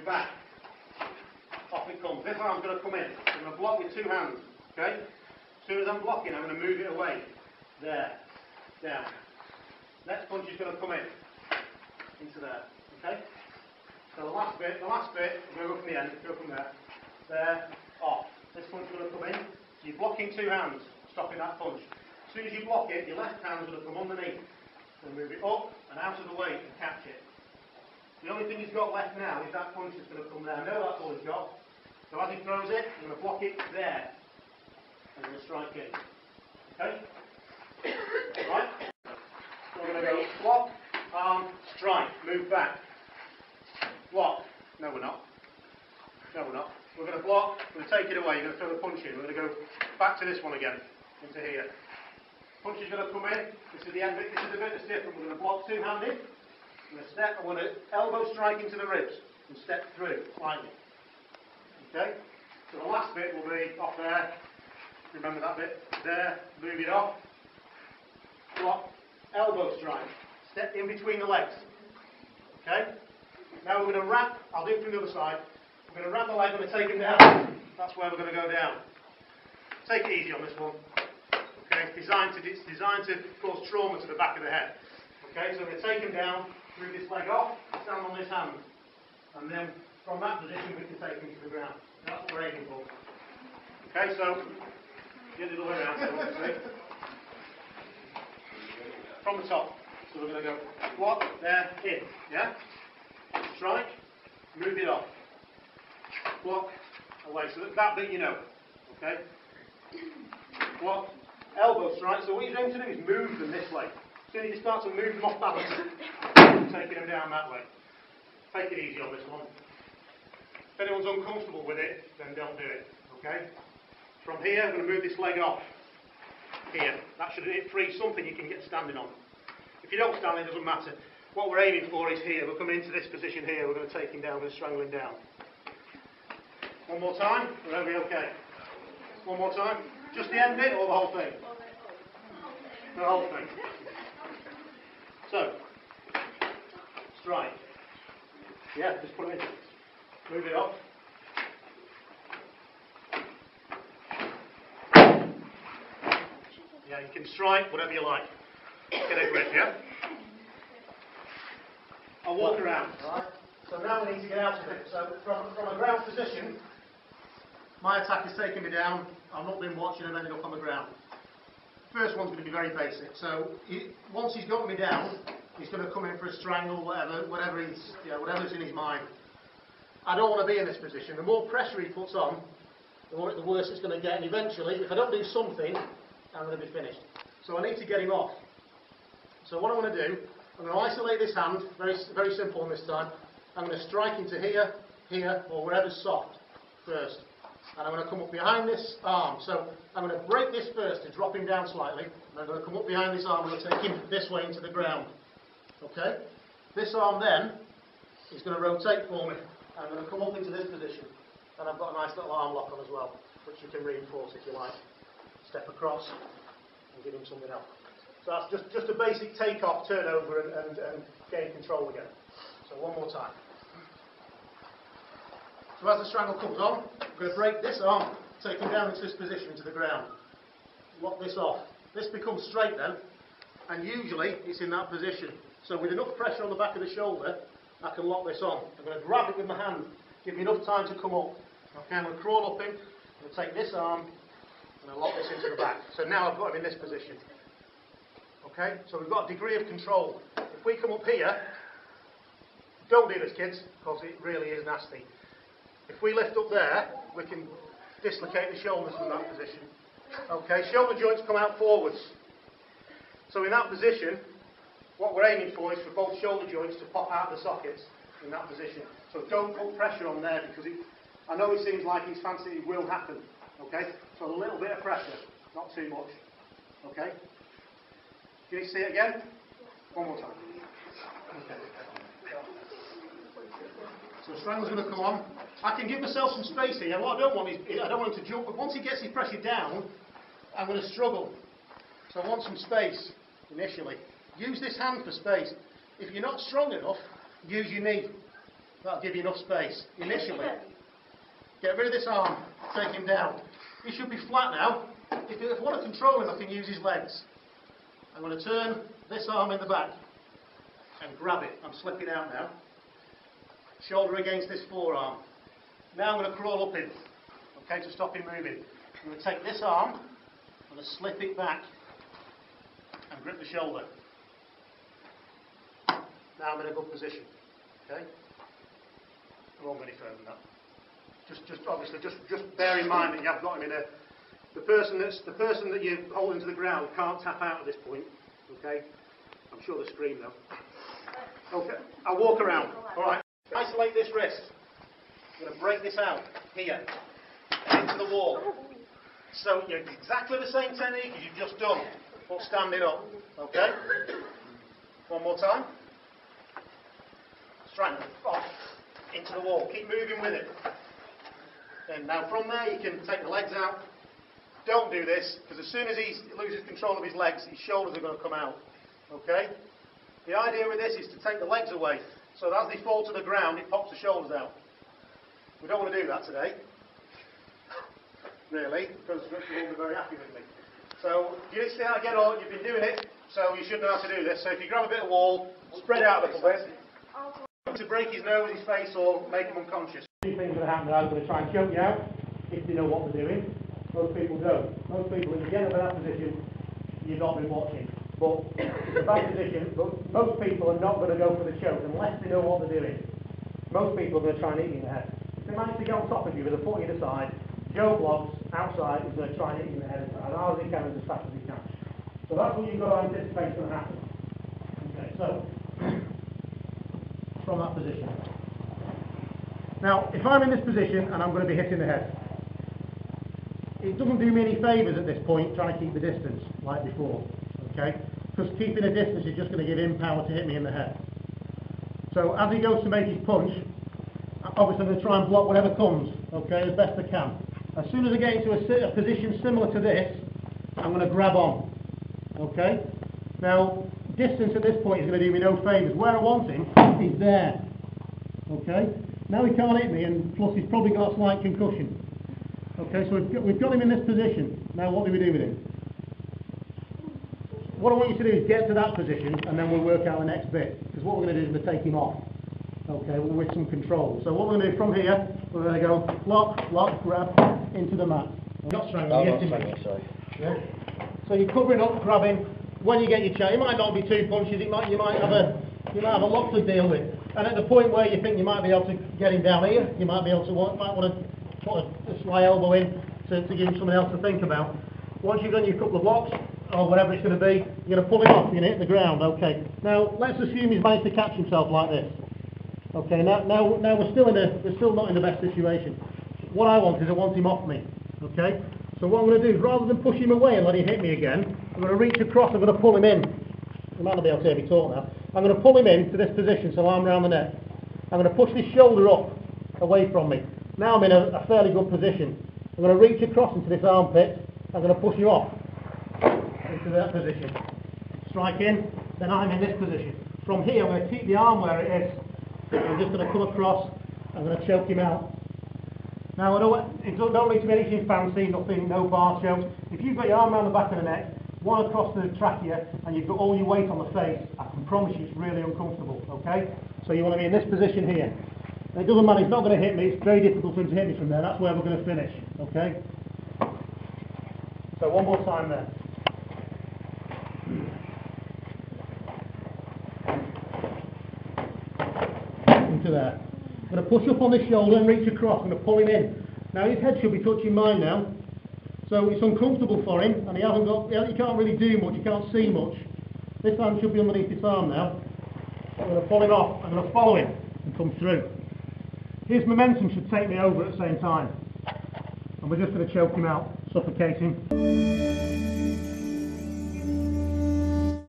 back. Off it comes. This arm's going to come in. I'm going to block with 2 hands. Okay? As soon as I'm blocking, I'm going to move it away. There. Down. Next punch is going to come in. Into there. Okay? So the last bit, we're going to go from the end, go from there. There. Off. This punch is going to come in. So you're blocking 2 hands, stopping that punch. As soon as you block it, your left hand's going to come underneath. So move it up and out of the way and catch it. The only thing he's got left now is that punch that's going to come there. I know that's all he's got. So as he throws it, I'm going to block it there. And I'm going to strike in. Okay? Right? So we're going to go block, arm, strike, move back. Block. No, we're not. No, we're not. We're going to block, we're going to take it away, you're going to throw the punch in. We're going to go back to this one again, into here. Punch is going to come in. This is the end bit, this is the bit that's different. We're going to block 2-handed. I'm going to step, I want to elbow strike into the ribs and step through slightly. Okay? So the last bit will be off there. Remember that bit? There, move it off. Block, elbow strike. Step in between the legs. Okay? Now we're going to wrap, I'll do it from the other side. We're going to wrap the leg, we're going to take him down. That's where we're going to go down. Take it easy on this one. Okay? It's designed to cause trauma to the back of the head. Okay? So we're going to take him down, move this leg off, stand on this hand. And then from that position we can take him to the ground. That's what we're aiming for. Okay, so get it all the way around. From the top. So we're going to go block, there, in. Yeah? Strike, move it off. Block, away. So that bit you know. Okay? Block, elbow strike. So what you're going to do is move them this way. As soon as you start to move them off balance, taking them down that way. Take it easy on this one. If anyone's uncomfortable with it, then don't do it. Okay? From here, I'm going to move this leg off. Here. That should free something you can get standing on. If you don't stand, it doesn't matter. What we're aiming for is here. We're coming into this position here. We're going to take him down. We're going to strangle him down. One more time. Will that be okay? One more time. Just the end bit or the whole thing? The whole thing. So, strike. Yeah, just put it in. Move it off. Yeah, you can strike whatever you like. Get a grip, yeah? I'll walk around, alright? So now we need to get out of it. So from a ground position, my attack is taking me down. I've not been watching and ended up on the ground. First one's going to be very basic. So once he's got me down, he's going to come in for a strangle, whatever's in his mind. I don't want to be in this position. The more pressure he puts on, the worse it's going to get. And eventually, if I don't do something, I'm going to be finished. So I need to get him off. So what I'm going to do, I'm going to isolate this hand, very, very simple on this time. I'm going to strike into here, here, or wherever's soft first. And I'm going to come up behind this arm. So I'm going to break this first to drop him down slightly. And I'm going to come up behind this arm and I'm going to take him this way into the ground. Okay? This arm then is going to rotate for me. I'm going to come up into this position. And I've got a nice little arm lock on as well, which you can reinforce if you like. Step across and give him something else. So that's just a basic take-off, turnover and gain control again. So one more time. So as the strangle comes on, I'm going to break this arm, take him down into this position, into the ground. Lock this off. This becomes straight then, and usually it's in that position. So with enough pressure on the back of the shoulder, I can lock this on. I'm going to grab it with my hand, give me enough time to come up. Okay, I'm going to crawl up him, I'm going to take this arm, and I'll lock this into the back. So now I've got him in this position. Okay, so we've got a degree of control. If we come up here, don't do this, kids, because it really is nasty. If we lift up there, we can dislocate the shoulders from that position. Okay, shoulder joints come out forwards. So in that position, what we're aiming for is for both shoulder joints to pop out of the sockets in that position. So don't put pressure on there because I know it seems like it's fancy, it will happen. Okay, so a little bit of pressure, not too much. Okay. Can you see it again? One more time. Okay. So the strangle's going to come on. I can give myself some space here. What I don't want is, I don't want him to jump, but once he gets his pressure down, I'm going to struggle. So I want some space initially. Use this hand for space. If you're not strong enough, use your knee. That'll give you enough space. Initially, get rid of this arm, take him down. He should be flat now. If I want to control him, I can use his legs. I'm going to turn this arm in the back and grab it. I'm slipping out now. Shoulder against this forearm. Now I'm going to crawl up him, okay, to stop him moving. I'm going to take this arm, I'm going to slip it back and grip the shoulder. Now I'm in a good position, okay? I won't go any further than that. Just bear in mind that you have got him in a. The person that you're holding to the ground can't tap out at this point, okay? I'm sure they scream though. Okay, I'll walk around. All right. Isolate this wrist. I'm going to break this out here and into the wall. So you're exactly the same technique as you've just done, but standing up. Okay? One more time. Strike off into the wall. Keep moving with it. And now from there you can take the legs out. Don't do this, because as soon as he loses control of his legs, his shoulders are going to come out. Okay? The idea with this is to take the legs away, so that as they fall to the ground, it pops the shoulders out. We don't want to do that today, really, because you won't be very happy with me. So, you see how I get on, you've been doing it, so you should know how to do this. So if you grab a bit of wall, spread out a little bit, to break his nose, his face, or make him unconscious. Two things that happen are going to try and choke you out, if they know what they're doing. Most people don't. Most people, if you get into that position, you've not been watching. But it's a bad position, but most people are not going to go for the choke unless they know what they're doing. Most people are going to try and hit you in the head. If they manage to get on top of you with a foot either side, Joe blocks outside is going to try and hit you in the head as hard as he can and as fast as he can. So that's what you've got to anticipate is going to happen. Okay, so from that position. Now, if I'm in this position and I'm going to be hitting the head, it doesn't do me any favours at this point trying to keep the distance like before, okay? Because keeping a distance is just going to give him power to hit me in the head. So as he goes to make his punch, obviously I'm going to try and block whatever comes, okay, as best I can. As soon as I get into a position similar to this, I'm going to grab on, okay? Now, distance at this point is going to do me no favours. Where I want him is there, okay? Now he can't hit me, and plus he's probably got a slight concussion. Okay, so we've got him in this position. Now what do we do with him? What I want you to do is get to that position and then we'll work out the next bit. Because what we're going to do is we're going to take him off. Okay, with some control. So what we're going to do from here, we're going to go lock, grab, into the mat. Not strangling, sorry. Yeah. So you're covering up, grabbing. When you get your chair, it might not be 2 punches, you might have a lot to deal with. And at the point where you think you might be able to get him down here, you might want to put a sly elbow in to give him something else to think about. Once you've done your couple of blocks, or whatever it's going to be, you're going to pull him off, you're going to hit the ground, okay. Now, let's assume he's managed to catch himself like this. Okay, now we're still not in the best situation. What I want him off me, okay. So what I'm going to do is, rather than push him away and let him hit me again, I'm going to reach across, I'm going to pull him in. You might not be able to hear me talk now. I'm going to pull him in to this position, so arm around the neck. I'm going to push this shoulder up, away from me. Now I'm in a fairly good position. I'm going to reach across into this armpit. I'm going to push you off into that position. Strike in, then I'm in this position. From here, I'm going to keep the arm where it is. I'm just going to come across. I'm going to choke him out. Now, it don't need to be anything fancy, nothing, no bar chokes. If you've got your arm around the back of the neck, one across the trachea, and you've got all your weight on the face, I can promise you it's really uncomfortable, okay? So you want to be in this position here. And it doesn't matter, he's not going to hit me, it's very difficult for him to hit me from there, that's where we're going to finish, okay? So one more time there. Into there. I'm going to push up on this shoulder and reach across, I'm going to pull him in. Now his head should be touching mine now, so it's uncomfortable for him, and he can't really do much, he can't see much. This hand should be underneath his arm now. I'm going to pull him off, I'm going to follow him and come through. His momentum should take me over at the same time. And we're just going to choke him out, suffocate him.